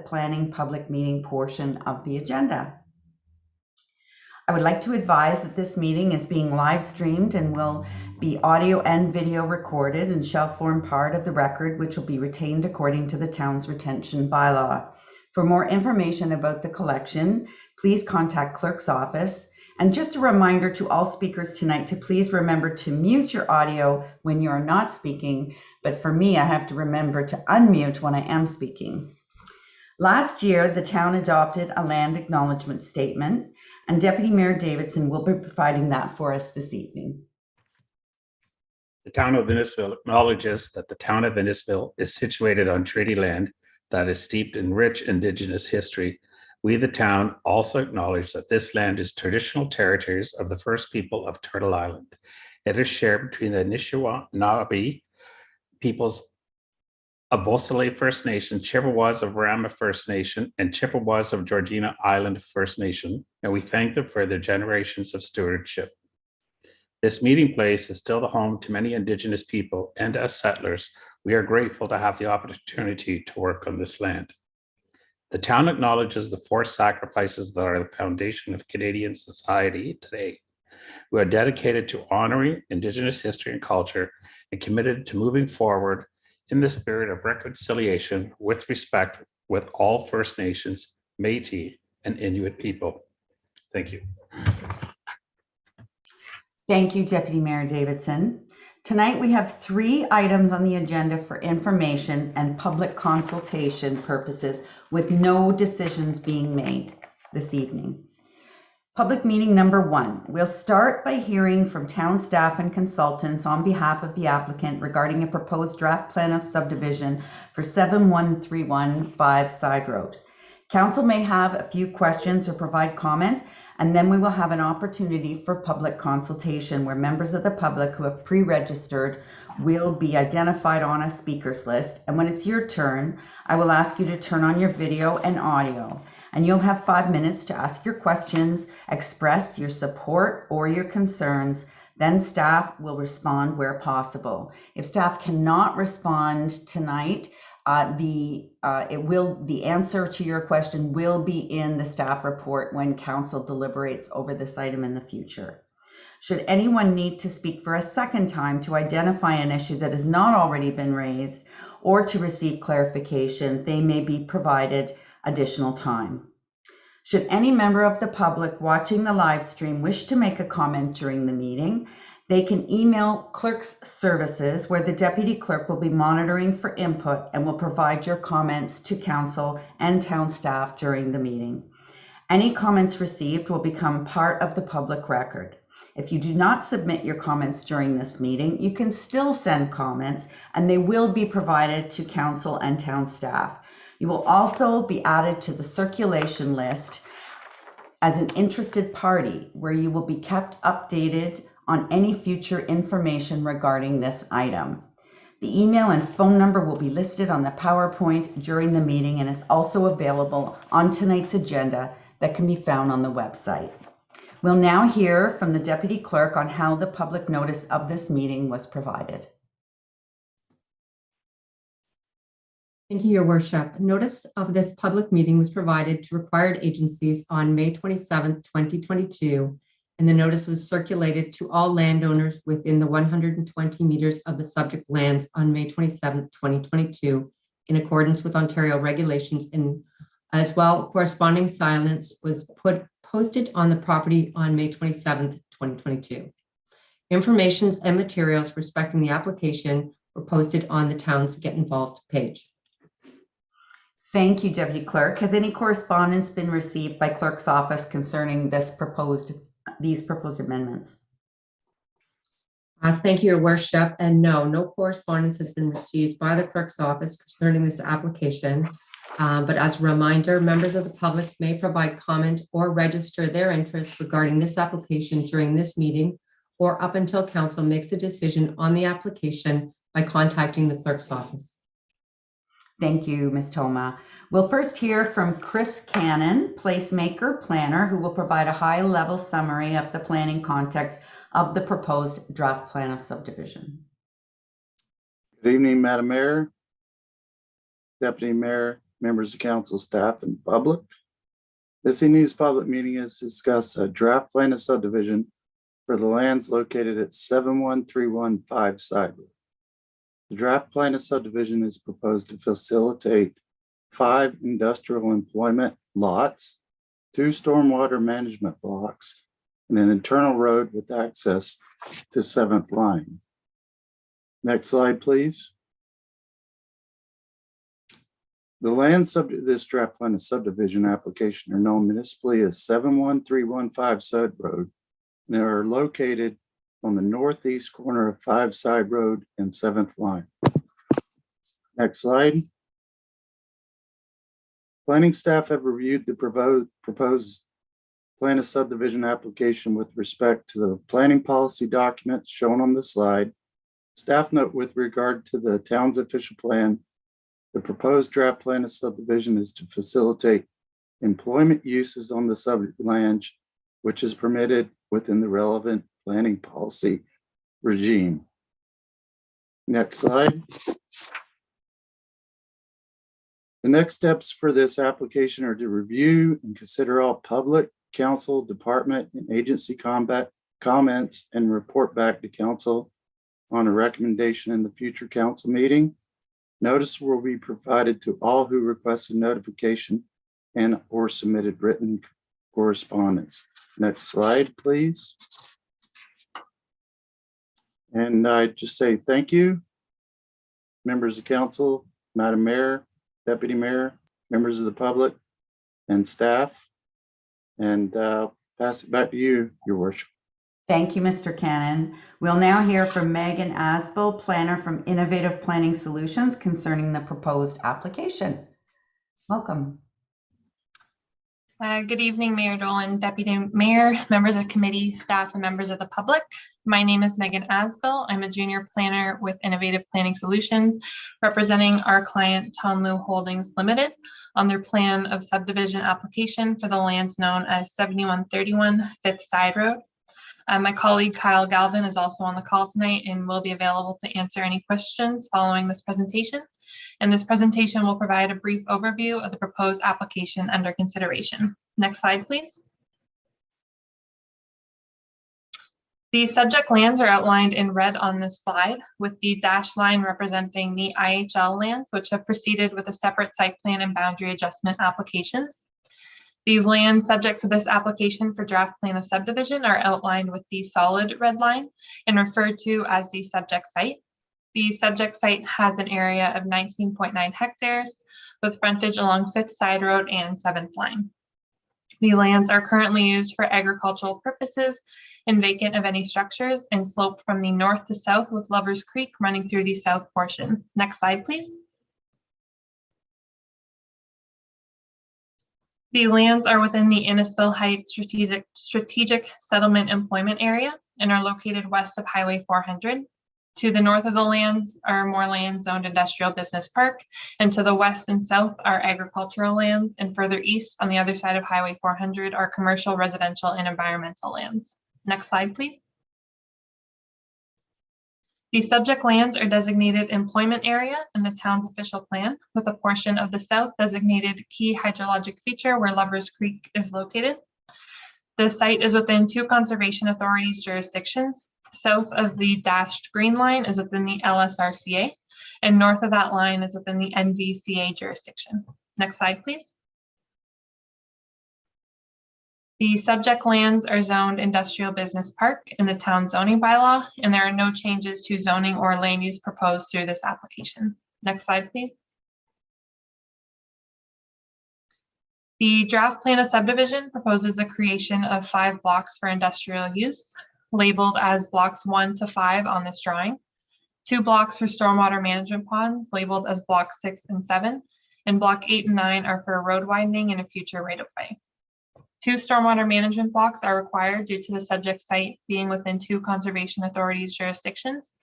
planning public meeting portion of the agenda. I would like to advise that this meeting is being live streamed and will be audio and video recorded and shall form part of the record, which will be retained according to the town's retention bylaw. For more information about the collection, please contact Clerk's office. And just a reminder to all speakers tonight to please remember to mute your audio when you are not speaking. But for me, I have to remember to unmute when I am speaking. Last year, the town adopted a land acknowledgement statement, and Deputy Mayor Davidson will be providing that for us this evening. The town of Innisfil acknowledges that the town of Innisfil is situated on treaty land that is steeped in rich Indigenous history. We, the town, also acknowledge that this land is traditional territories of the first people of Turtle Island. It is shared between the Anishinaabe peoples of Bosale First Nation, Chippewas of Rama First Nation, and Chippewas of Georgina Island First Nation, and we thank them for their generations of stewardship. This meeting place is still the home to many Indigenous people, and as settlers, we are grateful to have the opportunity to work on this land. The town acknowledges the forced sacrifices that are the foundation of Canadian society today. We are dedicated to honoring Indigenous history and culture and committed to moving forward in the spirit of reconciliation with respect with all First Nations, Métis, and Inuit people. Thank you. Thank you, Deputy Mayor Davidson. Tonight we have 3 items on the agenda for information and public consultation purposes with no decisions being made this evening. Public meeting number 1. We'll start by hearing from town staff and consultants on behalf of the applicant regarding a proposed draft plan of subdivision for 71315 Side Road. Council may have a few questions or provide comment, and then we will have an opportunity for public consultation where members of the public who have pre-registered will be identified on a speakers list. And when it's your turn, I will ask you to turn on your video and audio. And you'll have 5 minutes to ask your questions, express your support or your concerns. Then staff will respond where possible. If staff cannot respond tonight, the answer to your question will be in the staff report when council deliberates over this item in the future. Should anyone need to speak for a second time to identify an issue that has not already been raised or to receive clarification, they may be provided additional time. Should any member of the public watching the live stream wish to make a comment during the meeting, they can email Clerk's Services, where the Deputy Clerk will be monitoring for input and will provide your comments to Council and town staff during the meeting. Any comments received will become part of the public record. If you do not submit your comments during this meeting, you can still send comments and they will be provided to Council and town staff. You will also be added to the circulation list as an interested party, where you will be kept updated on any future information regarding this item. The email and phone number will be listed on the PowerPoint during the meeting and is also available on tonight's agenda that can be found on the website. We'll now hear from the Deputy Clerk on how the public notice of this meeting was provided. Thank you, Your Worship. Notice of this public meeting was provided to required agencies on May 27, 2022, and the notice was circulated to all landowners within the 120 meters of the subject lands on May 27, 2022, in accordance with Ontario regulations, and as well, corresponding silence was posted on the property on May 27, 2022. Informations and materials respecting the application were posted on the town's Get Involved page. Thank you, Deputy Clerk. Has any correspondence been received by Clerk's office concerning these proposed amendments? Thank you, Your Worship. And no correspondence has been received by the Clerk's office concerning this application. But as a reminder, members of the public may provide comment or register their interest regarding this application during this meeting or up until Council makes a decision on the application by contacting the Clerk's office. Thank you, Ms. Toma. We'll first hear from Chris Cannon, placemaker planner, who will provide a high-level summary of the planning context of the proposed draft plan of subdivision. Good evening, Madam Mayor, Deputy Mayor members of council, staff, and public. This evening's public meeting is to discuss a draft plan of subdivision for the lands located at 71315 Side Road. The draft plan of subdivision is proposed to facilitate 5 industrial employment lots, 2 stormwater management blocks, and an internal road with access to 7th line. Next slide, please. The land subject to this draft plan of subdivision application are known municipally as 71315 Side Road, and they are located on the northeast corner of 5 Side Road and 7th line. Next slide. Planning staff have reviewed the proposed plan of subdivision application with respect to the planning policy documents shown on the slide. Staff note with regard to the town's official plan, the proposed draft plan of subdivision is to facilitate employment uses on the subject land, which is permitted within the relevant planning policy regime. Next slide. The next steps for this application are to review and consider all public, council, department, and agency comments and report back to council on a recommendation in the future council meeting. Notice will be provided to all who requested notification and or submitted written correspondence. Next slide, please. And I just say thank you, members of council, Madam Mayor, Deputy Mayor, members of the public, and staff. And pass it back to you, Your Worship. Thank you, Mr. Cannon. We'll now hear from Megan Asbill, planner from Innovative Planning Solutions, concerning the proposed application. Welcome. Good evening, Mayor Dolan, Deputy Mayor, members of committee, staff, and members of the public. My name is Megan Asbill. I'm a junior planner with Innovative Planning Solutions, representing our client Tonlu Holdings Limited on their plan of subdivision application for the lands known as 7131 5th Side Road. My colleague Kyle Galvin is also on the call tonight and will be available to answer any questions following this presentation. And this presentation will provide a brief overview of the proposed application under consideration. Next slide, please. The subject lands are outlined in red on this slide, with the dashed line representing the IHL lands, which have proceeded with a separate site plan and boundary adjustment applications. These lands subject to this application for draft plan of subdivision are outlined with the solid red line and referred to as the subject site. The subject site has an area of 19.9 hectares with frontage along 5th Side Road and 7th line. The lands are currently used for agricultural purposes and vacant of any structures and slope from the north to south with Lovers Creek running through the south portion. Next slide, please. The lands are within the Innisfil Heights Strategic Settlement Employment Area and are located west of Highway 400. To the north of the lands are more land zoned industrial business park, and to the west and south are agricultural lands, and further east on the other side of Highway 400 are commercial, residential, and environmental lands. Next slide, please. The subject lands are designated employment area in the town's official plan, with a portion of the south designated key hydrologic feature where Lovers Creek is located. The site is within 2 conservation authorities' jurisdictions. South of the dashed green line is within the LSRCA, and north of that line is within the NVCA jurisdiction. Next slide, please. The subject lands are zoned industrial business park in the town zoning bylaw, and there are no changes to zoning or land use proposed through this application. Next slide, please. The draft plan of subdivision proposes the creation of 5 blocks for industrial use, labeled as blocks 1 to 5 on this drawing, 2 blocks for stormwater management ponds labeled as blocks 6 and 7, and block 8 and 9 are for road widening and a future right-of-way. 2 stormwater management blocks are required due to the subject site being within 2 conservation authorities' jurisdictions.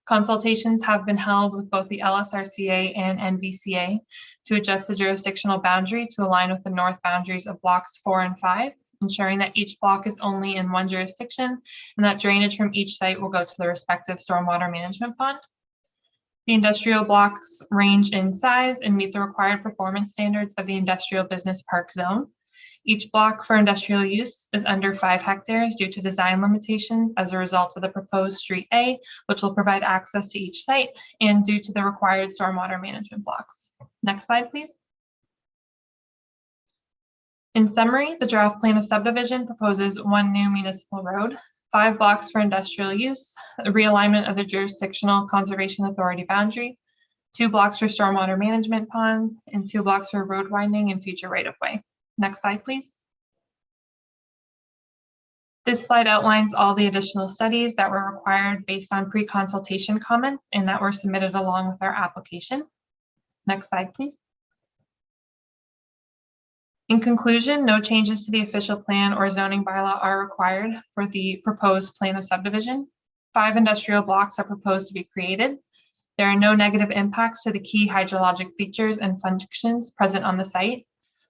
Consultations have been held with both the LSRCA and NVCA to adjust the jurisdictional boundary to align with the north boundaries of blocks 4 and 5, ensuring that each block is only in one jurisdiction and that drainage from each site will go to the respective stormwater management pond. The industrial blocks range in size and meet the required performance standards of the industrial business park zone. Each block for industrial use is under 5 hectares due to design limitations as a result of the proposed Street A, which will provide access to each site, and due to the required stormwater management blocks. Next slide, please. In summary, the draft plan of subdivision proposes 1 new municipal road, 5 blocks for industrial use, a realignment of the jurisdictional conservation authority boundary, 2 blocks for stormwater management ponds, and 2 blocks for road widening and future right-of-way. Next slide, please. This slide outlines all the additional studies that were required based on pre-consultation comments and that were submitted along with our application. Next slide, please. In conclusion, no changes to the official plan or zoning bylaw are required for the proposed plan of subdivision. 5 industrial blocks are proposed to be created. There are no negative impacts to the key hydrologic features and functions present on the site.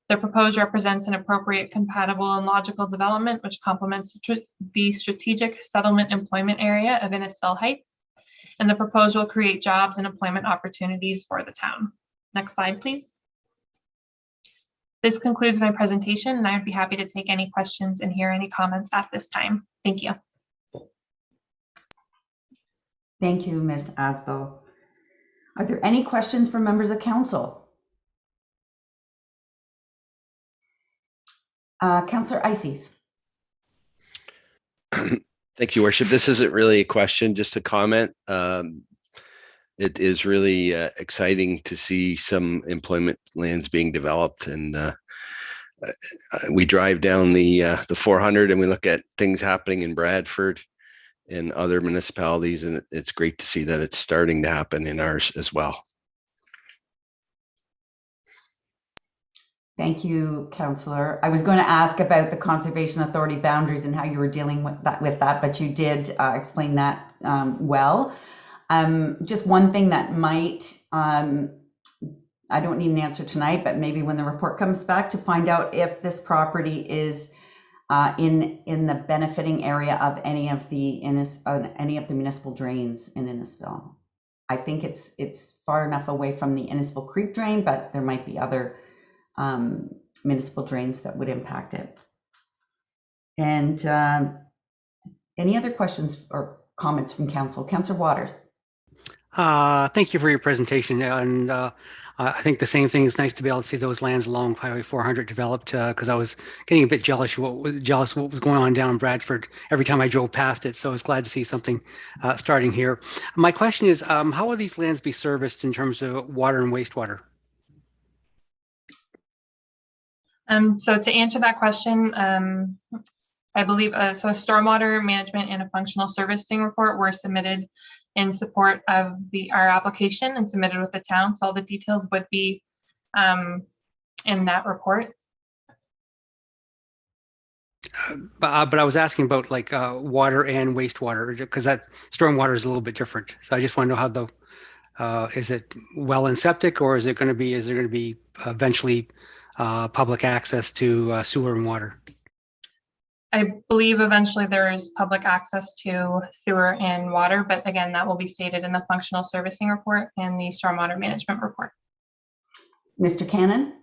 The proposed represents an appropriate, compatible, and logical development which complements the strategic settlement employment area of Innisfil Heights. And the proposal will create jobs and employment opportunities for the town. Next slide, please. This concludes my presentation, and I would be happy to take any questions and hear any comments at this time. Thank you. Thank you, Ms. Asbo. Are there any questions from members of council? Councillor Ices. Thank you, Worship. This isn't really a question, just a comment. It is really exciting to see some employment lands being developed, and we drive down the 400 and we look at things happening in Bradford and other municipalities, and it's great to see that it's starting to happen in ours as well. Thank you, Councillor. I was going to ask about the Conservation Authority boundaries and how you were dealing with that, but you did explain that well. Just one thing that might, I don't need an answer tonight, but maybe when the report comes back, to find out if this property is in the benefiting area of any of the municipal drains in Innisfil. I think it's far enough away from the Innisfil Creek drain, but there might be other municipal drains that would impact it. And any other questions or comments from council? Councillor Waters. Thank you for your presentation. And I think the same thing is nice to be able to see those lands along Highway 400 developed, because I was getting a bit jealous what was going on down in Bradford every time I drove past it. So I was glad to see something starting here. My question is, how will these lands be serviced in terms of water and wastewater? So to answer that question, I believe so a stormwater management and a functional servicing report were submitted in support of our application and submitted with the town. So all the details would be in that report. But I was asking about like water and wastewater, because that stormwater is a little bit different. So I just want to know how is it well and septic, or is there going to be eventually public access to sewer and water? I believe eventually there is public access to sewer and water, but again, that will be stated in the functional servicing report and the stormwater management report. Mr. Cannon?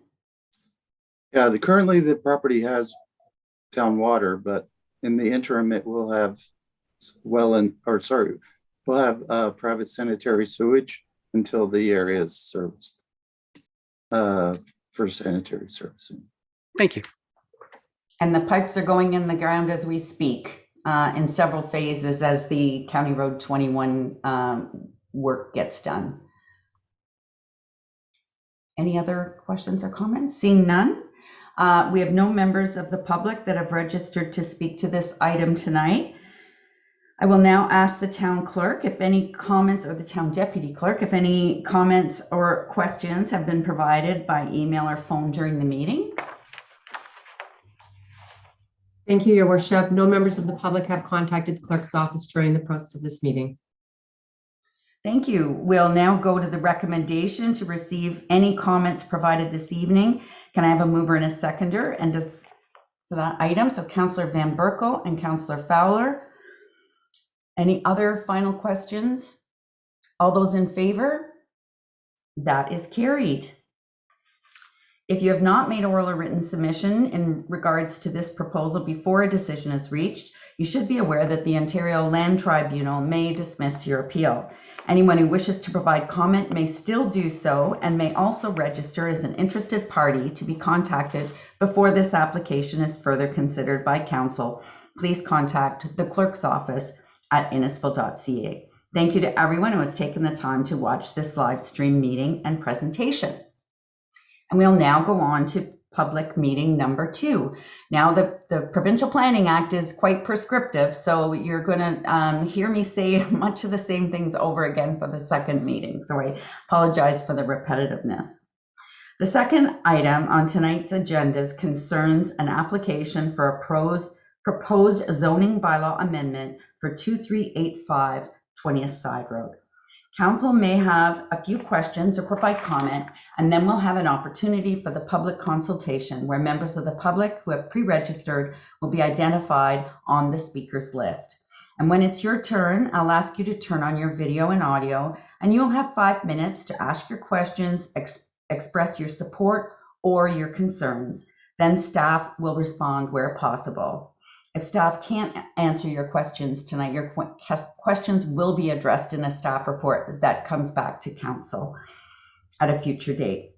Yeah, currently the property has town water, but in the interim, it will have private sanitary sewage until the area is serviced for sanitary servicing. Thank you. And the pipes are going in the ground as we speak in several phases as the County Road 21 work gets done. Any other questions or comments? Seeing none, we have no members of the public that have registered to speak to this item tonight. I will now ask the town clerk if any comments, or the town deputy clerk, if any comments or questions have been provided by email or phone during the meeting. Thank you, Your Worship. No members of the public have contacted the clerk's office during the process of this meeting. Thank you. We'll now go to the recommendation to receive any comments provided this evening. Can I have a mover and a seconder and just for that item? So Councillor Van Berkel and Councillor Fowler. Any other final questions All those in favor? That is carried. If you have not made oral or written submission in regards to this proposal before a decision is reached, you should be aware that the Ontario Land Tribunal may dismiss your appeal. Anyone who wishes to provide comment may still do so and may also register as an interested party to be contacted before this application is further considered by council. Please contact the clerk's office at innisfil.ca. Thank you to everyone who has taken the time to watch this live stream meeting and presentation. And we'll now go on to public meeting number 2. Now, the Provincial Planning Act is quite prescriptive, so you're going to hear me say much of the same things over again for the second meeting. So I apologize for the repetitiveness. The second item on tonight's agenda concerns an application for a proposed zoning bylaw amendment for 2385 20th Side Road. Council may have a few questions or provide comment, and then we'll have an opportunity for the public consultation where members of the public who have pre-registered will be identified on the speakers list. And when it's your turn, I'll ask you to turn on your video and audio, and you'll have 5 minutes to ask your questions, express your support or your concerns. Then staff will respond where possible. If staff can't answer your questions tonight, your questions will be addressed in a staff report that comes back to council at a future date.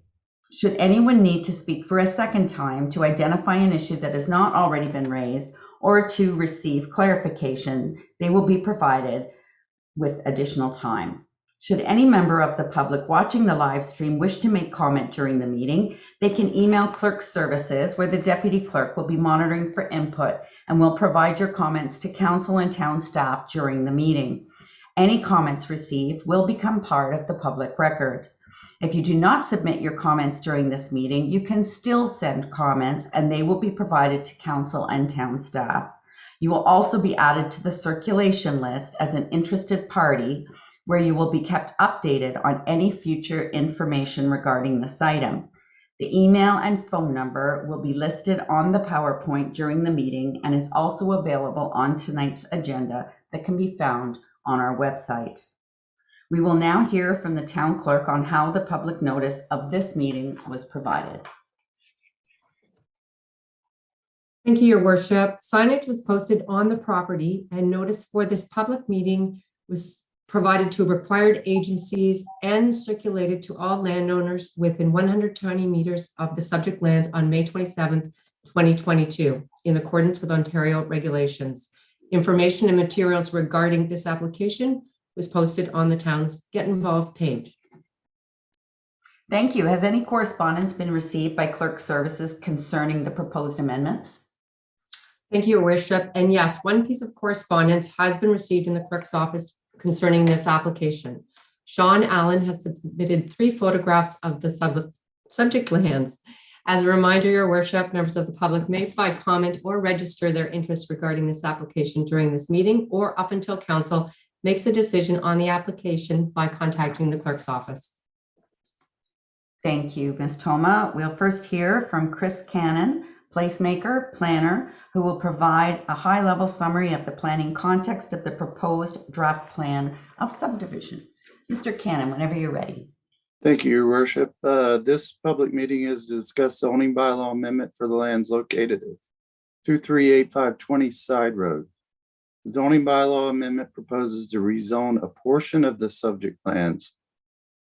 Should anyone need to speak for a second time to identify an issue that has not already been raised or to receive clarification, they will be provided with additional time. Should any member of the public watching the live stream wish to make comment during the meeting, they can email Clerk Services, where the Deputy Clerk will be monitoring for input and will provide your comments to council and town staff during the meeting. Any comments received will become part of the public record. If you do not submit your comments during this meeting, you can still send comments and they will be provided to council and town staff. You will also be added to the circulation list as an interested party, where you will be kept updated on any future information regarding this item. The email and phone number will be listed on the PowerPoint during the meeting and is also available on tonight's agenda that can be found on our website. We will now hear from the town clerk on how the public notice of this meeting was provided. Thank you, Your Worship. Signage was posted on the property and notice for this public meeting was provided to required agencies and circulated to all landowners within 120 meters of the subject lands on May 27th, 2022, in accordance with Ontario regulations. Information and materials regarding this application was posted on the town's Get Involved page. Thank you. Has any correspondence been received by Clerk Services concerning the proposed amendments? Thank you, Your Worship. And yes, one piece of correspondence has been received in the clerk's office concerning this application. Sean Allen has submitted 3 photographs of the subject lands. As a reminder, Your Worship, members of the public may provide comment or register their interest regarding this application during this meeting or up until council makes a decision on the application by contacting the clerk's office. Thank you, Ms. Toma. We'll first hear from Chris Cannon, placemaker, planner, who will provide a high-level summary of the planning context of the proposed draft plan of subdivision. Mr. Cannon, whenever you're ready. Thank you, Your Worship. This public meeting is to discuss zoning bylaw amendment for the lands located at 2385 20th Side Road. The zoning bylaw amendment proposes to rezone a portion of the subject lands,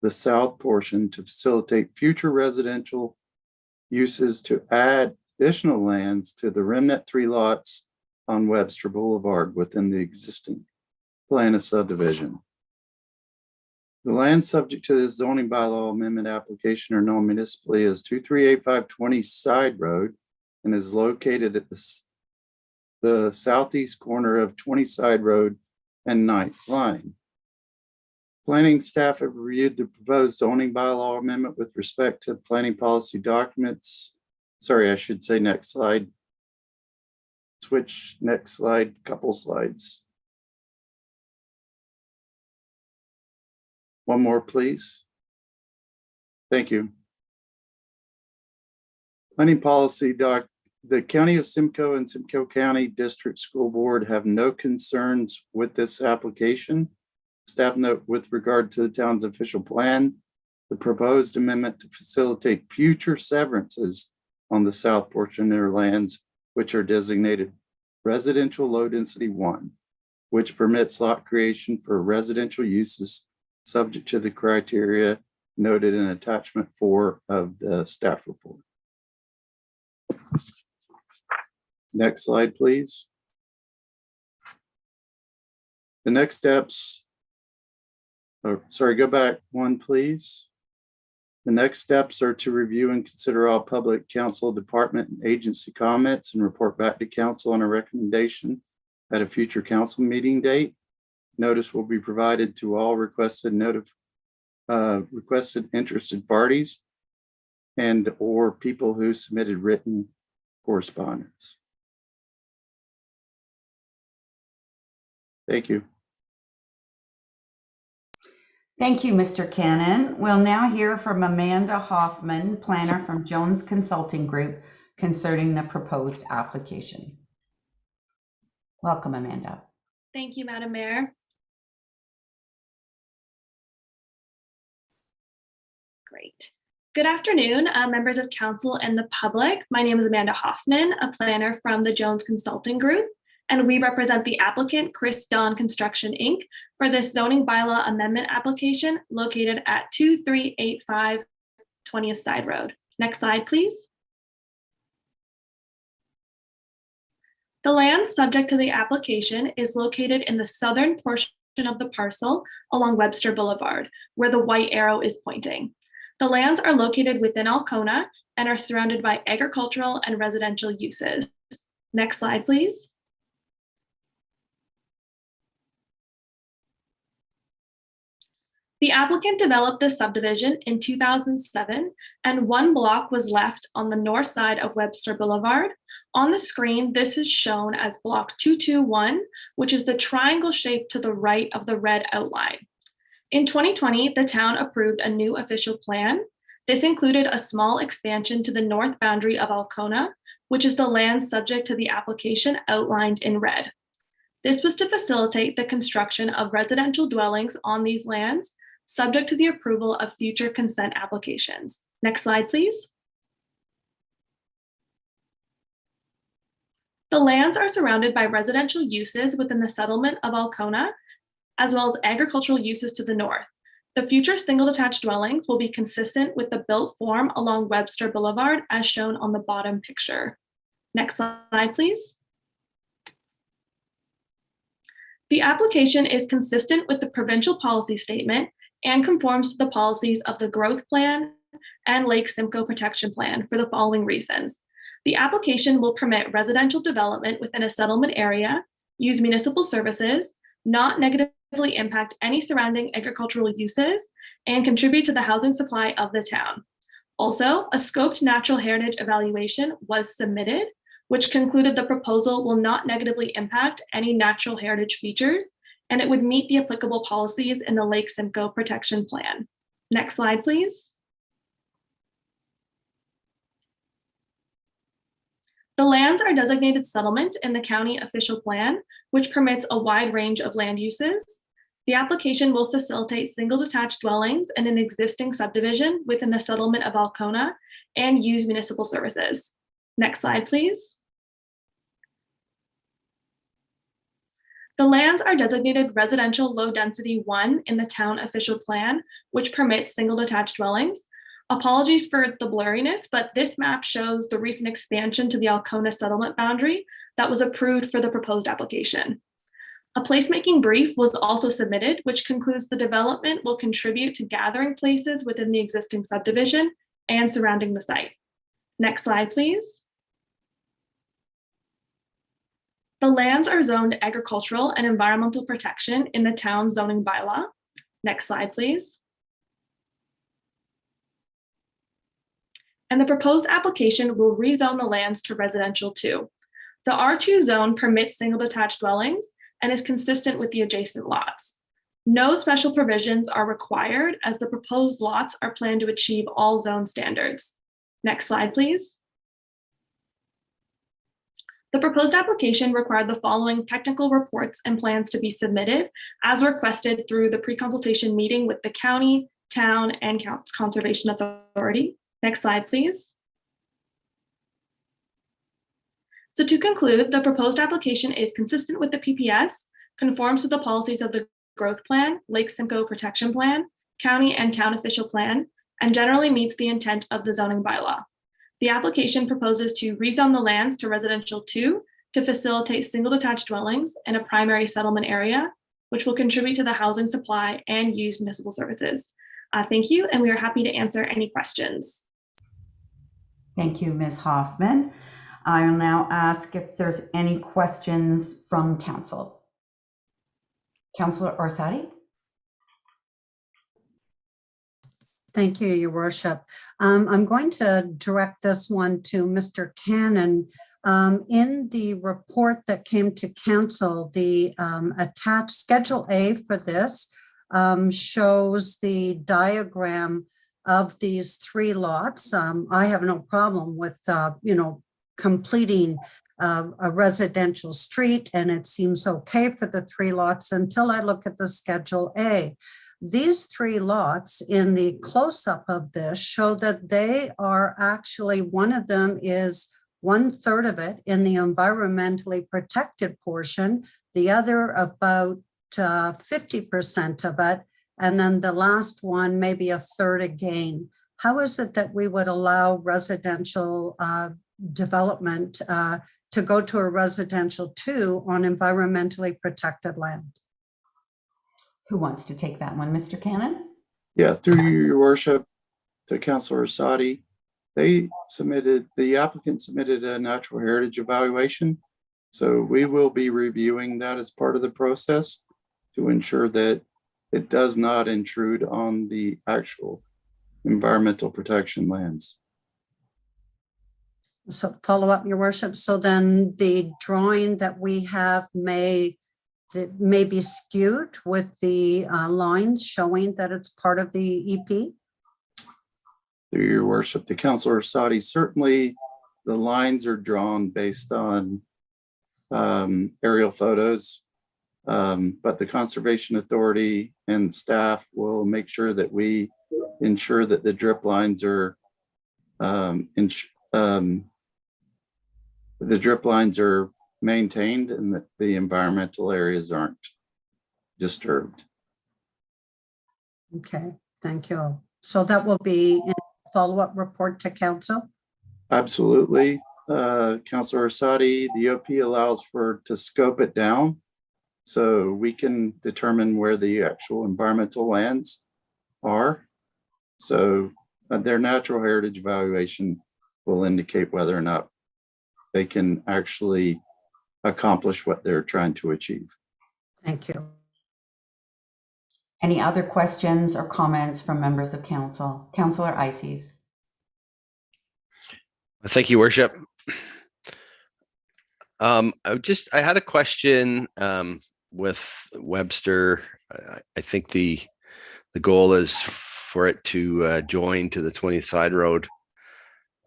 the south portion, to facilitate future residential uses to add additional lands to the remnant 3 lots on Webster Boulevard within the existing plan of subdivision. The lands subject to this zoning bylaw amendment application are known municipally as 2385 20th Side Road and is located at the southeast corner of 20th Side Road and 9th Line. Planning staff have reviewed the proposed zoning bylaw amendment with respect to planning policy documents. Sorry, I should say next slide. Switch next slide, couple slides. One more, please. Thank you. Planning policy doc. The County of Simcoe and Simcoe County District School Board have no concerns with this application. Staff note with regard to the town's official plan, the proposed amendment to facilitate future severances on the south portion of their lands, which are designated residential low density 1, which permits lot creation for residential uses subject to the criteria noted in attachment 4 of the staff report. Next slide, please. The next steps, go back one, please. The next steps are to review and consider all public council, department, and agency comments and report back to council on a recommendation at a future council meeting date. Notice will be provided to all requested interested parties and or people who submitted written correspondence. Thank you. Thank you, Mr. Cannon. We'll now hear from Amanda Hoffman, planner from Jones Consulting Group, concerning the proposed application. Welcome, Amanda. Thank you, Madam Mayor. Great. Good afternoon, members of council and the public. My name is Amanda Hoffman, a planner from the Jones Consulting Group, and we represent the applicant, Chris Dawn Construction, Inc., for this zoning bylaw amendment application located at 2385 20th Side Road. Next slide, please. The land subject to the application is located in the southern portion of the parcel along Webster Boulevard, where the white arrow is pointing. The lands are located within Alcona and are surrounded by agricultural and residential uses. Next slide, please. The applicant developed this subdivision in 2007, and one block was left on the north side of Webster Boulevard. On the screen, this is shown as block 221, which is the triangle shape to the right of the red outline. In 2020, the town approved a new official plan. This included a small expansion to the north boundary of Alcona, which is the land subject to the application outlined in red. This was to facilitate the construction of residential dwellings on these lands, subject to the approval of future consent applications. Next slide, please. The lands are surrounded by residential uses within the settlement of Alcona, as well as agricultural uses to the north. The future single detached dwellings will be consistent with the built form along Webster Boulevard, as shown on the bottom picture. Next slide, please. The application is consistent with the provincial policy statement and conforms to the policies of the Growth Plan and Lake Simcoe Protection Plan for the following reasons. The application will permit residential development within a settlement area, use municipal services, not negatively impact any surrounding agricultural uses, and contribute to the housing supply of the town. Also, a scoped natural heritage evaluation was submitted, which concluded the proposal will not negatively impact any natural heritage features, and it would meet the applicable policies in the Lake Simcoe Protection Plan. Next slide, please. The lands are designated settlement in the county official plan, which permits a wide range of land uses. The application will facilitate single detached dwellings in an existing subdivision within the settlement of Alcona and use municipal services. Next slide, please. The lands are designated residential low density 1 in the town official plan, which permits single detached dwellings. Apologies for the blurriness, but this map shows the recent expansion to the Alcona settlement boundary that was approved for the proposed application. A placemaking brief was also submitted, which concludes the development will contribute to gathering places within the existing subdivision and surrounding the site. Next slide, please. The lands are zoned agricultural and environmental protection in the town zoning bylaw. Next slide, please. And the proposed application will rezone the lands to residential 2. The R2 zone permits single detached dwellings and is consistent with the adjacent lots. No special provisions are required as the proposed lots are planned to achieve all zone standards. Next slide, please. The proposed application required the following technical reports and plans to be submitted as requested through the pre-consultation meeting with the county, town, and conservation authority. Next slide, please. So to conclude, the proposed application is consistent with the PPS, conforms to the policies of the growth plan, Lake Simcoe protection plan, county and town official plan, and generally meets the intent of the zoning bylaw. The application proposes to rezone the lands to residential 2 to facilitate single detached dwellings in a primary settlement area, which will contribute to the housing supply and use municipal services. Thank you, and we are happy to answer any questions. Thank you, Ms. Hoffman. I will now ask if there's any questions from council. Councillor Orsatti? Thank you, Your Worship. I'm going to direct this one to Mr. Cannon. In the report that came to council, the attached Schedule A for this shows the diagram of these 3 lots. I have no problem with, completing a residential street, and it seems okay for the 3 lots until I look at the Schedule A. These 3 lots in the close-up of this show that they are actually, one of them is 1/3 of it in the environmentally protected portion, the other about 50% of it, and then the last one maybe 1/3 again. How is it that we would allow residential development to go to a residential 2 on environmentally protected land? Who wants to take that one? Mr. Cannon? Yeah, through you, Your Worship, to Councilor Orsatti, the applicant submitted a natural heritage evaluation. So we will be reviewing that as part of the process to ensure that it does not intrude on the actual environmental protection lands. So follow up, Your Worship. So then the drawing that we have may be skewed with the lines showing that it's part of the EP? Through Your Worship, to Councilor Orsatti, certainly the lines are drawn based on aerial photos, but the Conservation Authority and staff will make sure that we ensure that the drip lines are maintained and that the environmental areas aren't disturbed. Okay, thank you. So that will be in a follow-up report to council? Absolutely. Councilor Orsatti, the OP allows to scope it down so we can determine where the actual environmental lands are. So their natural heritage evaluation will indicate whether or not they can actually accomplish what they're trying to achieve. Thank you. Any other questions or comments from members of council? Councillor Eisses. Thank you, Worship. I had a question with Webster. I think the goal is for it to join to the 20th Side Road,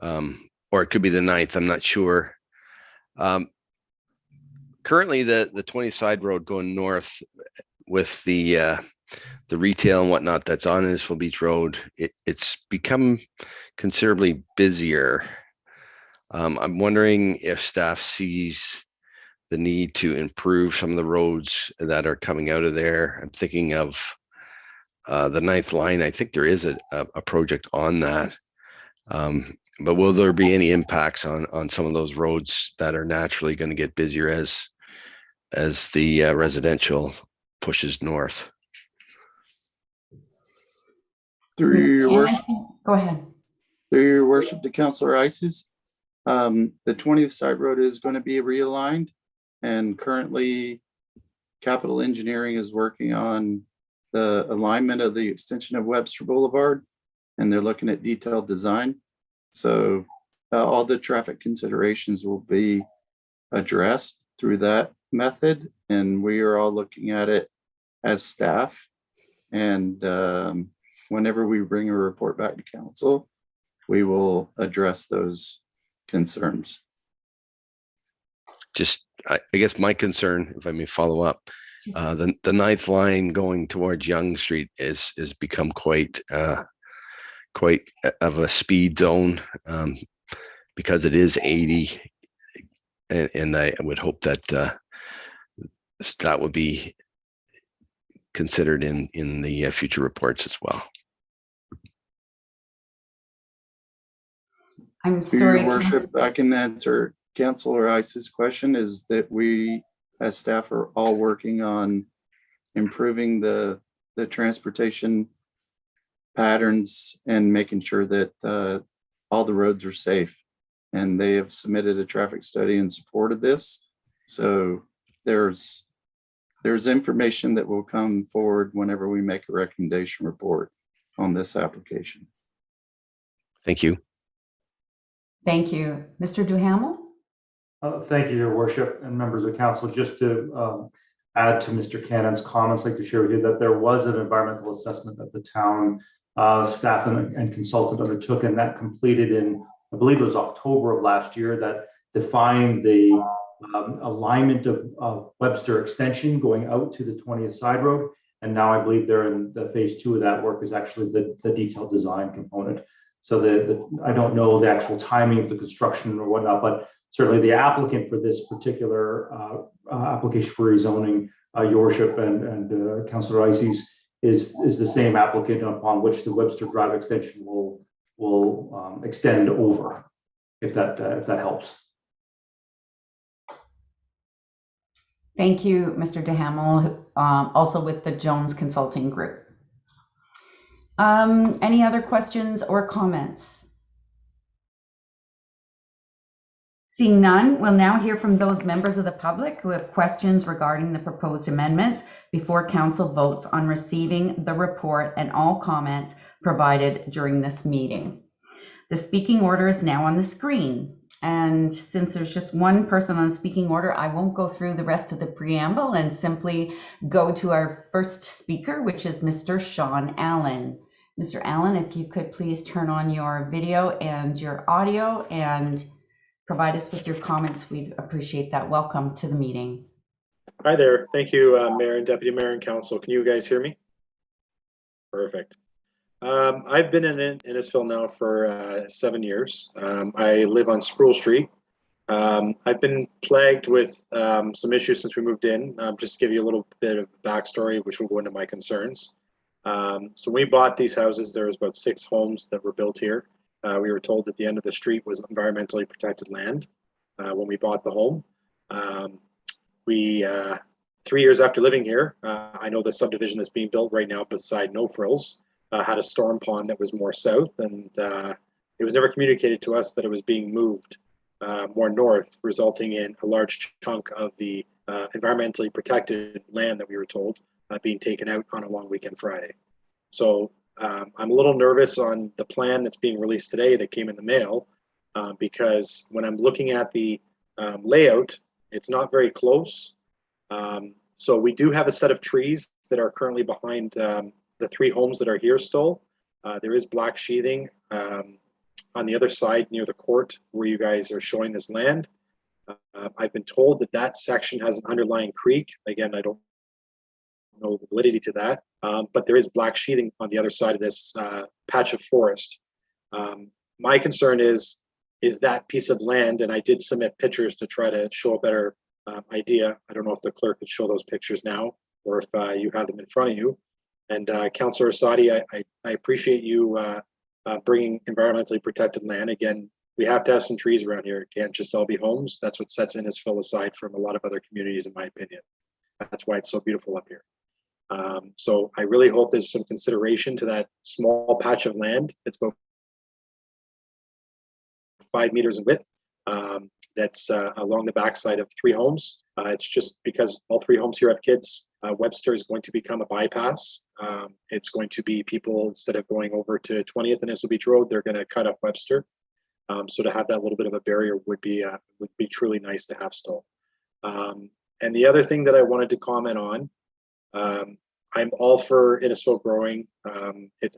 or it could be the 9th. I'm not sure. Currently, the 20th Side Road going north with the retail and whatnot that's on Innisfil Beach Road, it's become considerably busier. I'm wondering if staff sees the need to improve some of the roads that are coming out of there. I'm thinking of the 9th line. I think there is a project on that. But will there be any impacts on some of those roads that are naturally going to get busier as the residential pushes north? Through Your Worship, Go ahead. through Your Worship, to Councilor Eisses, the 20th Side Road is going to be realigned, and currently Capital Engineering is working on the alignment of the extension of Webster Boulevard, and they're looking at detailed design. So all the traffic considerations will be addressed through that method, and we are all looking at it as staff. And whenever we bring a report back to council, we will address those concerns. just, I guess my concern, if I may follow up, the ninth line going towards Young Street is become quite of a speed zone, because it is 80, and I would hope that that would be considered in the future reports as well. I'm Through sorry. your worship, I can answer Councilor Ice's question, is that we as staff are all working on improving the transportation patterns and making sure that all the roads are safe. And they have submitted a traffic study in support of this. So there's information that will come forward whenever we make a recommendation report on this application. Thank you. Thank you. Mr. Duhamel? Thank you, Your Worship and members of council. Just to add to Mr. Cannon's comments, I'd like to share with you that there was an environmental assessment that the town staff and consultant undertook, and that completed in, I believe it was October of last year, that defined the alignment of Webster Extension going out to the 20th Side Road. And now I believe they're in the phase 2 of that work is actually the detailed design component. So I don't know the actual timing of the construction or whatnot, but certainly the applicant for this particular application for rezoning, Your Worship and Councilor Ices, is the same applicant upon which the Webster Drive extension will extend over, if that helps. Thank you, Mr. Duhamel, also with the Jones Consulting Group. Any other questions or comments? Seeing none, we'll now hear from those members of the public who have questions regarding the proposed amendments before council votes on receiving the report and all comments provided during this meeting. The speaking order is now on the screen. And since there's just one person on the speaking order, I won't go through the rest of the preamble and simply go to our first speaker, which is Mr. Sean Allen. Mr. Allen, if you could please turn on your video and your audio and provide us with your comments, we'd appreciate that. Welcome to the meeting. Hi there. Thank you, Mayor and Deputy Mayor and Council. Can you guys hear me? Perfect. I've been in Innisfil now for 7 years. I live on Sproul Street. I've been plagued with some issues since we moved in. Just to give you a little bit of backstory, which will go into my concerns. So when we bought these houses, there was about 6 homes that were built here. We were told that the end of the street was environmentally protected land when we bought the home. 3 years after living here, I know the subdivision that's being built right now beside No Frills had a storm pond that was more south, and it was never communicated to us that it was being moved more north, resulting in a large chunk of the environmentally protected land that we were told being taken out on a long weekend Friday. So I'm a little nervous on the plan that's being released today that came in the mail, because when I'm looking at the layout, it's not very close. So we do have a set of trees that are currently behind the 3 homes that are here still. There is black sheathing on the other side near the court where you guys are showing this land. I've been told that that section has an underlying creek. Again, I don't know the validity to that, but there is black sheathing on the other side of this patch of forest. My concern is that piece of land, and I did submit pictures to try to show a better idea. I don't know if the clerk could show those pictures now, or if you have them in front of you. And Councillor Asadi, I appreciate you bringing environmentally protected land. Again, we have to have some trees around here. It can't just all be homes. That's what sets Innisfil aside from a lot of other communities, in my opinion. That's why it's so beautiful up here. So I really hope there's some consideration to that small patch of land. It's about 5 meters in width. That's along the backside of 3 homes. It's just because all 3 homes here have kids. Webster is going to become a bypass. It's going to be people, instead of going over to 20th and Innisfil Beach Road, they're going to cut up Webster. So to have that little bit of a barrier would be truly nice to have still. And the other thing that I wanted to comment on, I'm all for Innisfil growing.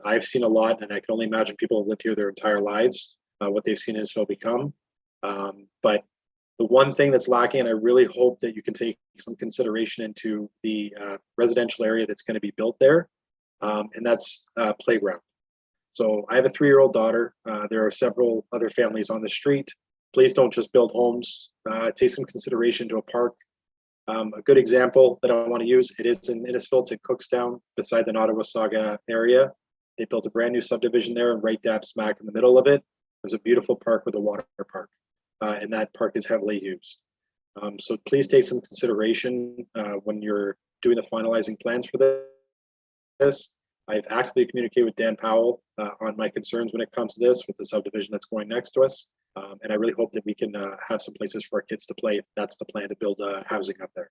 I've seen a lot, and I can only imagine people have lived here their entire lives, what they've seen Innisfil become. But The one thing that's lacking, and I really hope that you can take some consideration into the residential area that's going to be built there, and that's playground. So I have a 3-year-old daughter. There are several other families on the street. Please don't just build homes. Take some consideration to a park. A good example that I want to use, it is in Innisfil to Cookstown, beside the Nottawasaga area. They built a brand new subdivision there, and right dab smack in the middle of it, there's a beautiful park with a water park, and that park is heavily used. So please take some consideration when you're doing the finalizing plans for this. I've actively communicated with Dan Powell on my concerns when it comes to this with the subdivision that's going next to us. And I really hope that we can have some places for our kids to play if that's the plan to build housing up there.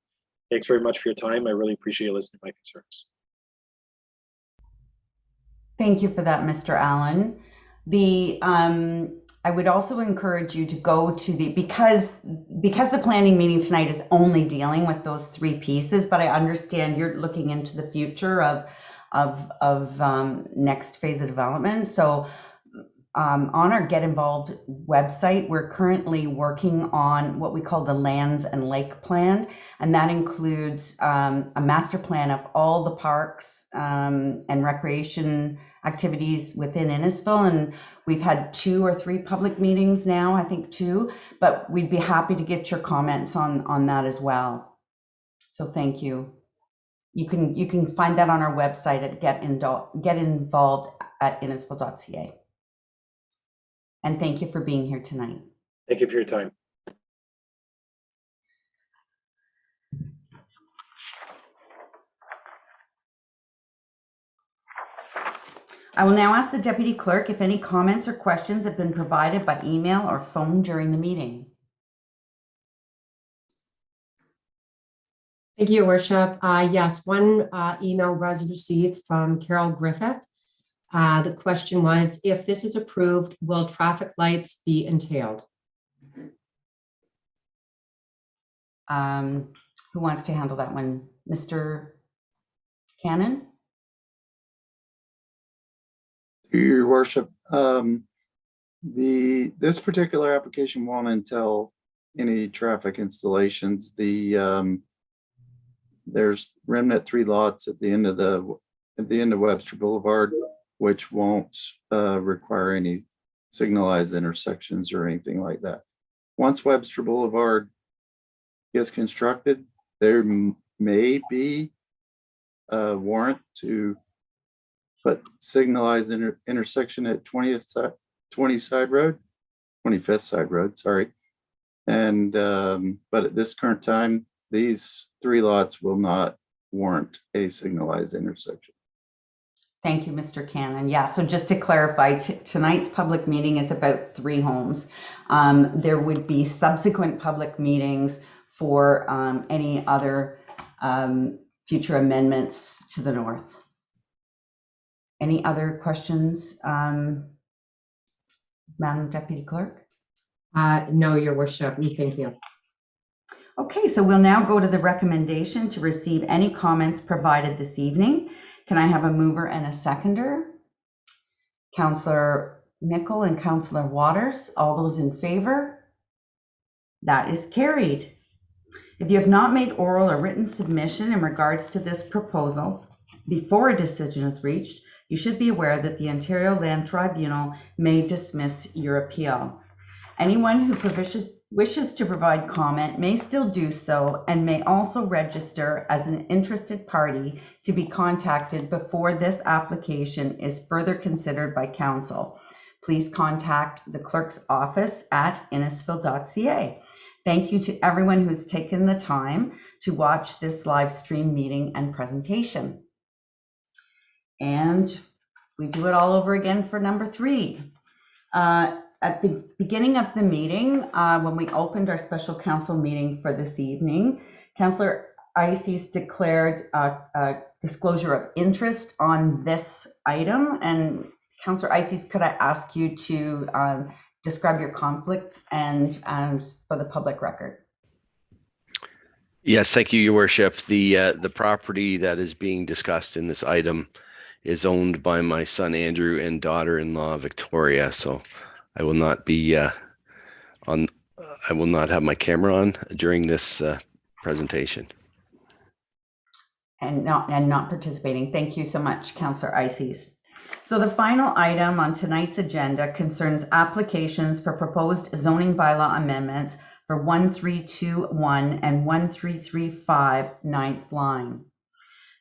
Thanks very much for your time. I really appreciate you listening to my concerns. Thank you for that, Mr. Allen. I would also encourage you to go to because the planning meeting tonight is only dealing with those 3 pieces, but I understand you're looking into the future of next phase of development. So on our Get Involved website, we're currently working on what we call the Lands and Lake Plan, and that includes a master plan of all the parks and recreation activities within Innisfil. And we've had 2 or 3 public meetings now, I think 2, but we'd be happy to get your comments on that as well. So thank you. You can find that on our website at getinvolved@innisfil.ca. And thank you for being here tonight. Thank you for your time. I will now ask the Deputy Clerk if any comments or questions have been provided by email or phone during the meeting. Thank you, Your Worship. Yes, one email was received from Carol Griffith. The question was, if this is approved, will traffic lights be entailed? Who wants to handle that one? Mr. Cannon? Your Worship, this particular application won't entail any traffic installations. There's remnant 3 lots at the end of Webster Boulevard, which won't require any signalized intersections or anything like that. Once Webster Boulevard gets constructed, there may be a warrant to put signalized intersection at 25th Side Road, sorry. And but at this current time, these 3 lots will not warrant a signalized intersection. Thank you, Mr. Cannon. Yeah, so just to clarify, tonight's public meeting is about 3 homes. There would be subsequent public meetings for any other future amendments to the north. Any other questions, Madam Deputy Clerk? No, Your Worship, thank you. Okay, so we'll now go to the recommendation to receive any comments provided this evening. Can I have a mover and a seconder? Councillor Nicol and Councillor Waters, all those in favor? That is carried. If you have not made oral or written submission in regards to this proposal before a decision is reached, you should be aware that the Ontario Land Tribunal may dismiss your appeal. Anyone who wishes to provide comment may still do so and may also register as an interested party to be contacted before this application is further considered by council. Please contact the clerk's office at innisfil.ca. Thank you to everyone who's taken the time to watch this live stream meeting and presentation. And we do it all over again for number 3. At the beginning of the meeting, when we opened our special council meeting for this evening, Councillor Ices declared a disclosure of interest on this item. And Councillor Ices, could I ask you to describe your conflict and for the public record? Yes, thank you, Your Worship. The property that is being discussed in this item is owned by my son Andrew and daughter-in-law Victoria. So I will not be I will not have my camera on during this presentation. And not participating. Thank you so much, Councillor Ices. So the final item on tonight's agenda concerns applications for proposed zoning bylaw amendments for 1321 and 1335 9th line.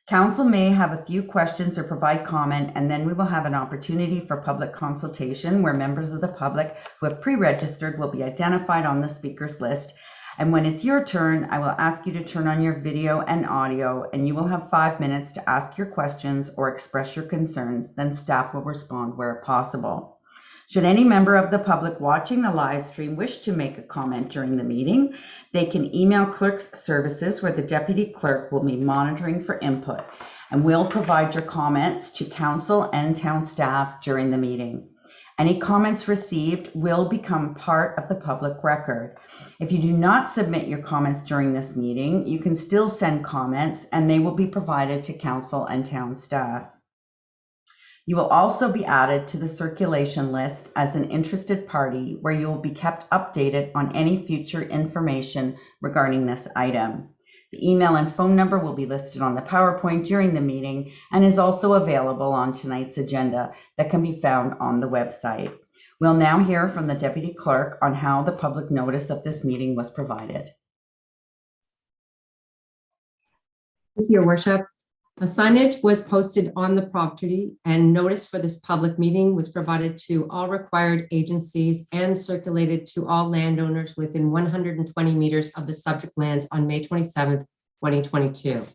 Council may have a few questions or provide comment, and then we will have an opportunity for public consultation where members of the public who have pre-registered will be identified on the speakers list. And when it's your turn, I will ask you to turn on your video and audio, and you will have 5 minutes to ask your questions or express your concerns. Then staff will respond where possible. Should any member of the public watching the live stream wish to make a comment during the meeting, they can email Clerk's Services, where the Deputy Clerk will be monitoring for input, and will provide your comments to Council and Town staff during the meeting. Any comments received will become part of the public record. If you do not submit your comments during this meeting, you can still send comments and they will be provided to Council and Town staff. You will also be added to the circulation list as an interested party, where you will be kept updated on any future information regarding this item. The email and phone number will be listed on the PowerPoint during the meeting and is also available on tonight's agenda that can be found on the website. We'll now hear from the Deputy Clerk on how the public notice of this meeting was provided. Thank you, Your Worship. A signage was posted on the property, and notice for this public meeting was provided to all required agencies and circulated to all landowners within 120 meters of the subject lands on May 27th, 2022.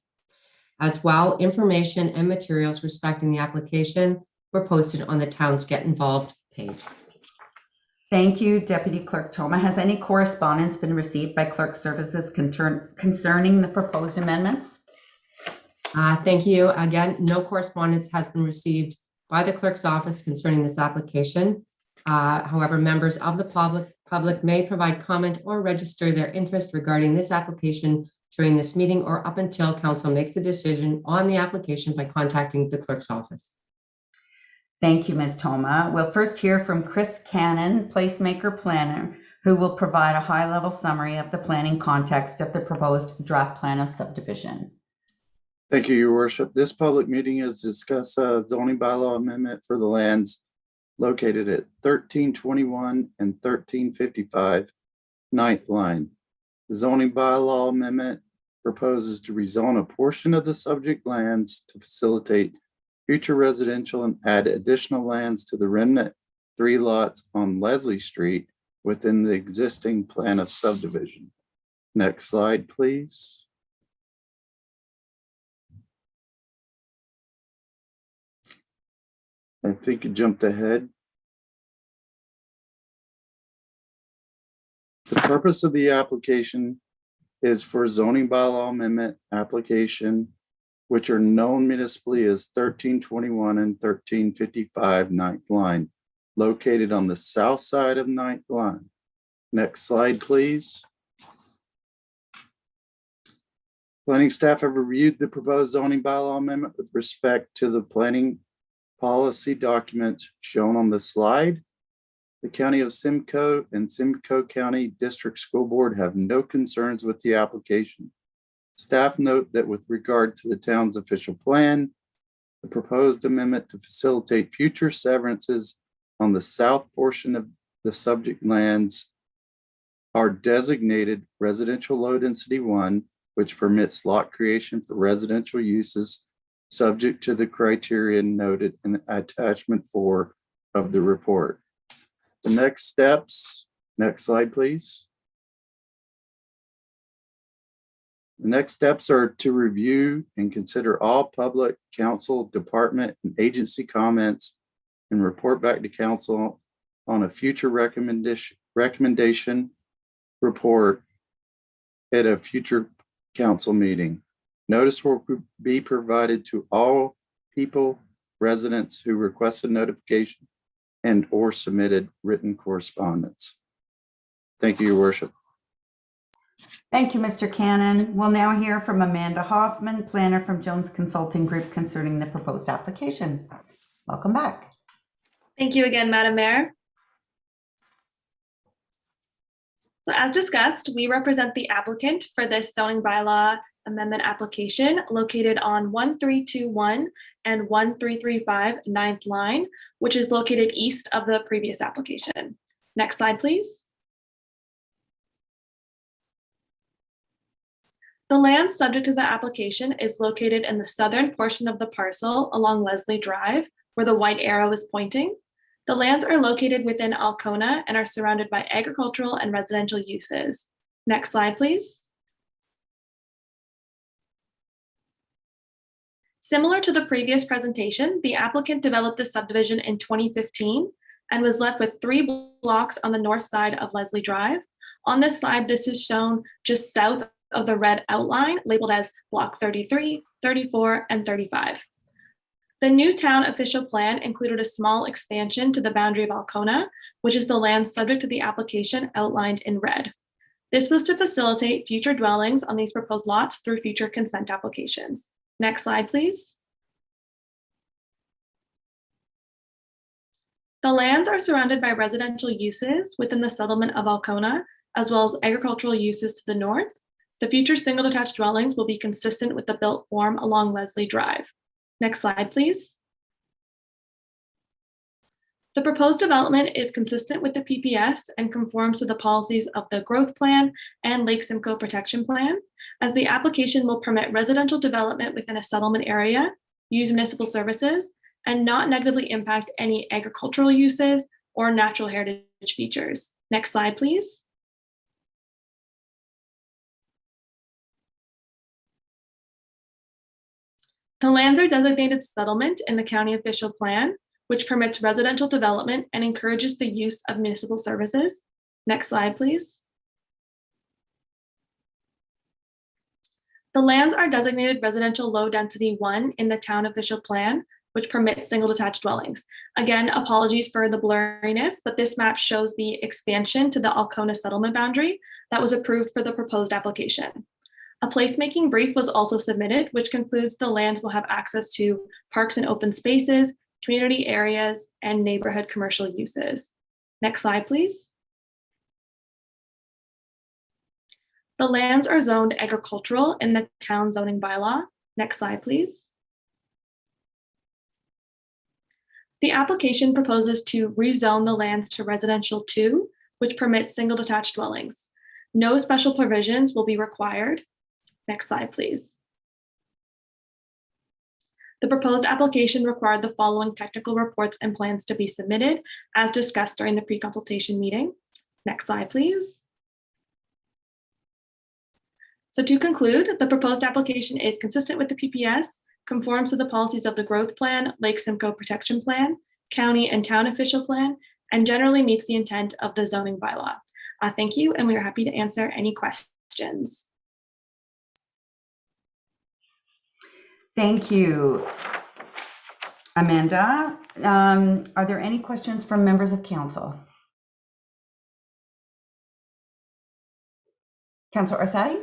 As well, information and materials respecting the application were posted on the town's Get Involved page. Thank you, Deputy Clerk Toma. Has any correspondence been received by Clerk Services concerning the proposed amendments? Thank you. Again, no correspondence has been received by the clerk's office concerning this application. However, members of the public may provide comment or register their interest regarding this application during this meeting or up until council makes the decision on the application by contacting the clerk's office. Thank you, Ms. Toma. We'll first hear from Chris Cannon, placemaker planner, who will provide a high-level summary of the planning context of the proposed draft plan of subdivision. Thank you, Your Worship. This public meeting is to discuss a zoning bylaw amendment for the lands located at 1321 and 1355 9th line. The zoning bylaw amendment proposes to rezone a portion of the subject lands to facilitate future residential and add additional lands to the remnant 3 lots on Leslie Street within the existing plan of subdivision. Next slide, please. I think you jumped ahead. The purpose of the application is for zoning bylaw amendment application, which are known municipally as 1321 and 1355 9th line, located on the south side of 9th line. Next slide, please. Planning staff have reviewed the proposed zoning bylaw amendment with respect to the planning policy documents shown on the slide. The County of Simcoe and Simcoe County District School Board have no concerns with the application. Staff note that with regard to the town's official plan, the proposed amendment to facilitate future severances on the south portion of the subject lands are designated residential low density 1, which permits lot creation for residential uses subject to the criteria noted in attachment 4 of the report. The next steps, next slide, please. The next steps are to review and consider all public, council, department, and agency comments and report back to council on a future recommendation report at a future council meeting. Notice will be provided to all people, residents who requested notification and or submitted written correspondence. Thank you, Your Worship. Thank you, Mr. Cannon. We'll now hear from Amanda Hoffman, planner from Jones Consulting Group, concerning the proposed application. Welcome back. Thank you again, Madam Mayor. So as discussed, we represent the applicant for this zoning bylaw amendment application located on 1321 and 1335 9th line, which is located east of the previous application. Next slide, please. The land subject to the application is located in the southern portion of the parcel along Leslie Drive, where the white arrow is pointing. The lands are located within Alcona and are surrounded by agricultural and residential uses. Next slide, please. Similar to the previous presentation, the applicant developed the subdivision in 2015 and was left with 3 blocks on the north side of Leslie Drive. On this slide, this is shown just south of the red outline labeled as block 33, 34, and 35. The new town official plan included a small expansion to the boundary of Alcona, which is the land subject to the application outlined in red. This was to facilitate future dwellings on these proposed lots through future consent applications. Next slide, please. The lands are surrounded by residential uses within the settlement of Alcona, as well as agricultural uses to the north. The future single detached dwellings will be consistent with the built form along Leslie Drive. Next slide, please. The proposed development is consistent with the PPS and conforms to the policies of the growth plan and Lake Simcoe protection plan, as the application will permit residential development within a settlement area, use municipal services, and not negatively impact any agricultural uses or natural heritage features. Next slide, please. The lands are designated settlement in the county official plan, which permits residential development and encourages the use of municipal services. Next slide, please. The lands are designated residential low density 1 in the town official plan, which permits single detached dwellings. Again, apologies for the blurriness, but this map shows the expansion to the Alcona settlement boundary that was approved for the proposed application. A placemaking brief was also submitted, which concludes the lands will have access to parks and open spaces, community areas, and neighborhood commercial uses. Next slide, please. The lands are zoned agricultural in the town zoning bylaw. Next slide, please. The application proposes to rezone the lands to residential 2, which permits single detached dwellings. No special provisions will be required. Next slide, please. The proposed application required the following technical reports and plans to be submitted as discussed during the pre-consultation meeting. Next slide, please. So to conclude, the proposed application is consistent with the PPS, conforms to the policies of the growth plan, Lake Simcoe protection plan, county and town official plan, and generally meets the intent of the zoning bylaw. Thank you, and we are happy to answer any questions. Thank you, Amanda. Are there any questions from members of council? Councillor Orsatti?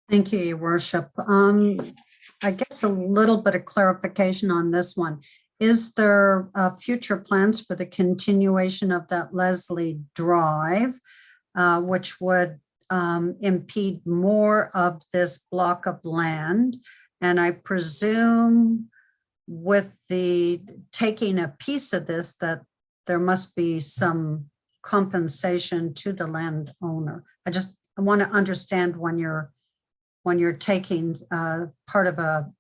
Thank you, Your Worship. I guess a little bit of clarification on this one. Is there future plans for the continuation of that Leslie Drive, which would impede more of this block of land? And I presume with the taking a piece of this that there must be some compensation to the landowner. I want to understand when you're taking part of a,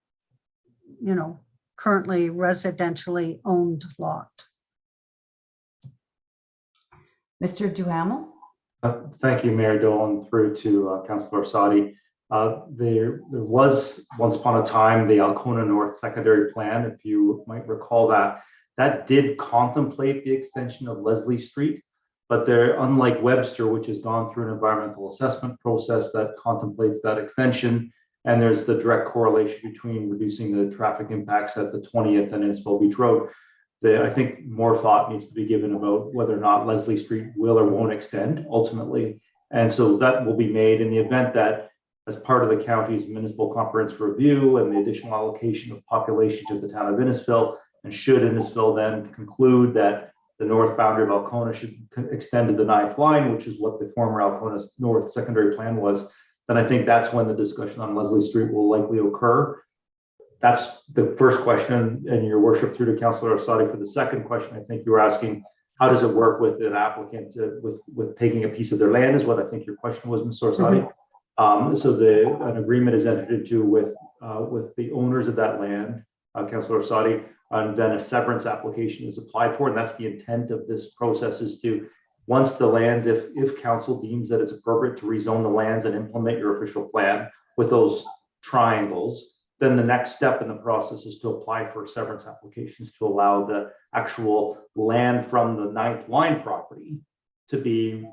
currently residentially owned lot. Mr. Duhamel? Thank you, Mayor Dolan, through to Councillor Orsatti. There was once upon a time the Alcona North Secondary Plan, if you might recall that did contemplate the extension of Leslie Street, but they're unlike Webster, which has gone through an environmental assessment process that contemplates that extension. And there's the direct correlation between reducing the traffic impacts at the 20th and Innisfil Beach Road. I think more thought needs to be given about whether or not Leslie Street will or won't extend ultimately. And so that will be made in the event that, as part of the county's municipal comprehensive review and the additional allocation of population to the town of Innisfil, and should Innisfil then conclude that the north boundary of Alcona should extend to the 9th line, which is what the former Alcona North secondary plan was, then I think that's when the discussion on Leslie Street will likely occur. That's the first question, and your worship, through to Councillor Orsatti for the second question. I think you were asking, how does it work with an applicant with taking a piece of their land, is what I think your question was, Ms. Orsatti. So an agreement is entered into with the owners of that land, Councillor Orsatti, and then a severance application is applied for, and that's the intent of this process, is to, once the lands, if council deems that it's appropriate to rezone the lands and implement your official plan with those triangles, then the next step in the process is to apply for severance applications to allow the actual land from the 9th line property to be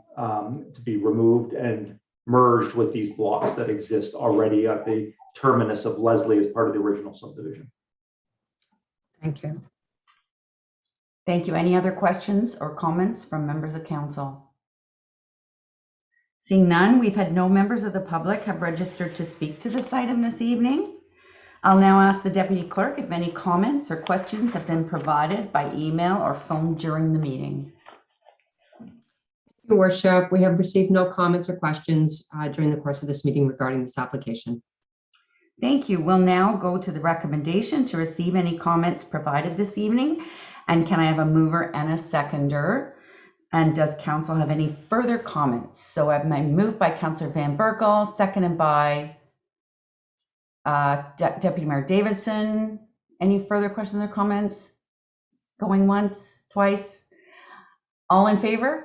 removed and merged with these blocks that exist already at the terminus of Leslie as part of the original subdivision. Thank you. Thank you. Any other questions or comments from members of council? Seeing none, we've had no members of the public have registered to speak to this item this evening. I'll now ask the Deputy Clerk if any comments or questions have been provided by email or phone during the meeting. Your worship, we have received no comments or questions during the course of this meeting regarding this application. Thank you. We'll now go to the recommendation to receive any comments provided this evening. And can I have a mover and a seconder? And does council have any further comments? So I've moved by Councillor Van Berkel, seconded by Deputy Mayor Davidson. Any further questions or comments? Going once, twice? All in favor?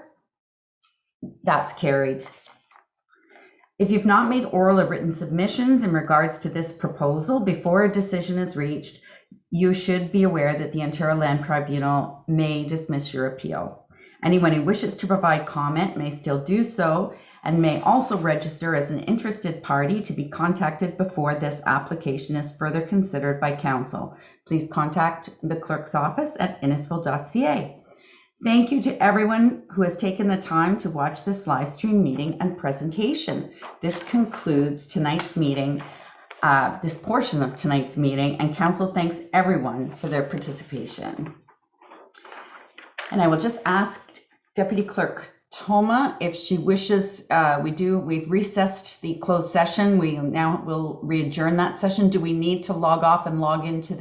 That's carried. If you've not made oral or written submissions in regards to this proposal before a decision is reached, you should be aware that the Ontario Land Tribunal may dismiss your appeal. Anyone who wishes to provide comment may still do so, and may also register as an interested party to be contacted before this application is further considered by council. Please contact the clerk's office at innisfil.ca. Thank you to everyone who has taken the time to watch this live stream meeting and presentation. This concludes tonight's meeting, this portion of tonight's meeting, and council thanks everyone for their participation. And I will just ask Deputy Clerk Toma if she wishes, we've recessed the closed session. We now will re-adjourn that session. Do we need to log off and log into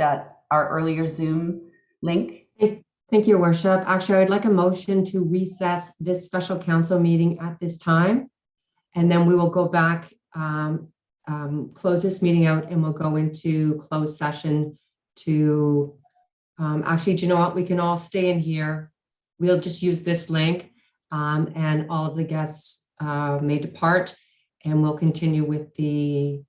our earlier Zoom link? Thank you, Your Worship. Actually, I'd like a motion to recess this special council meeting at this time. And then we will go back, close this meeting out, and we'll go into closed session to, actually, do you know what? We can all stay in here. We'll just use this link, and all of the guests may depart, and we'll continue with the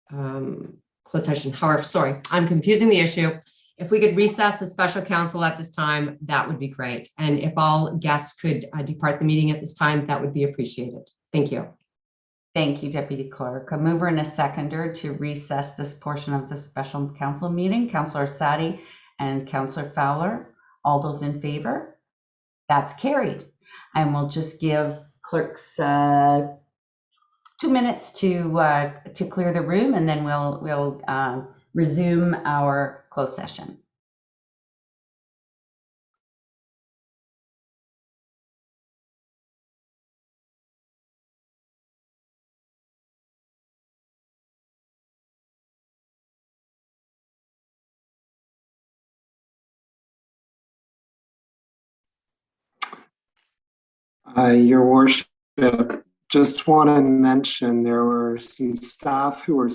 closed session. However, sorry, I'm confusing the issue. If we could recess the special council at this time, that would be great. And if all guests could depart the meeting at this time, that would be appreciated. Thank you. Thank you, Deputy Clerk. A mover and a seconder to recess this portion of the special council meeting. Councillor Orsatti and Councillor Fowler. All those in favor? That's carried. And we'll just give clerks 2 minutes to clear the room, and then we'll resume our closed session. Your Worship, just want to mention there were some staff who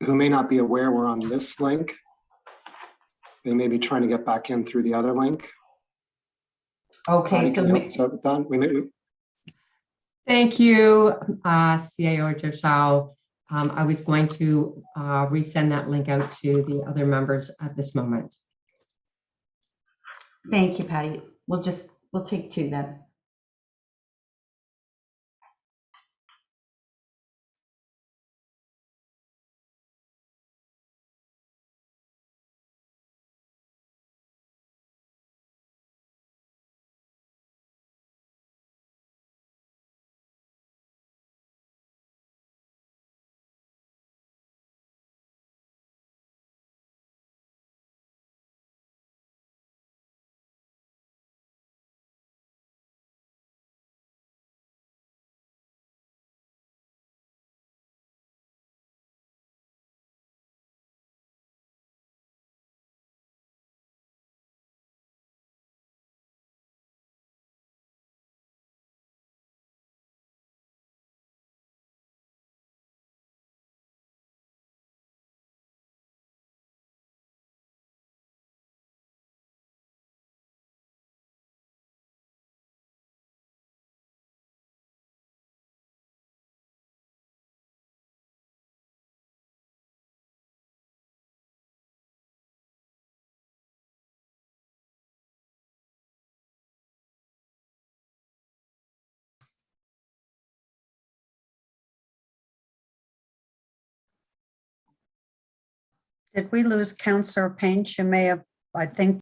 may not be aware we're on this link. They may be trying to get back in through the other link. Okay, Thank you, CAO Joshua. I was going to resend that link out to the other members at this moment. Thank you, Patty. We'll take 2 then. Did we lose Counselor Paint? You may have, I think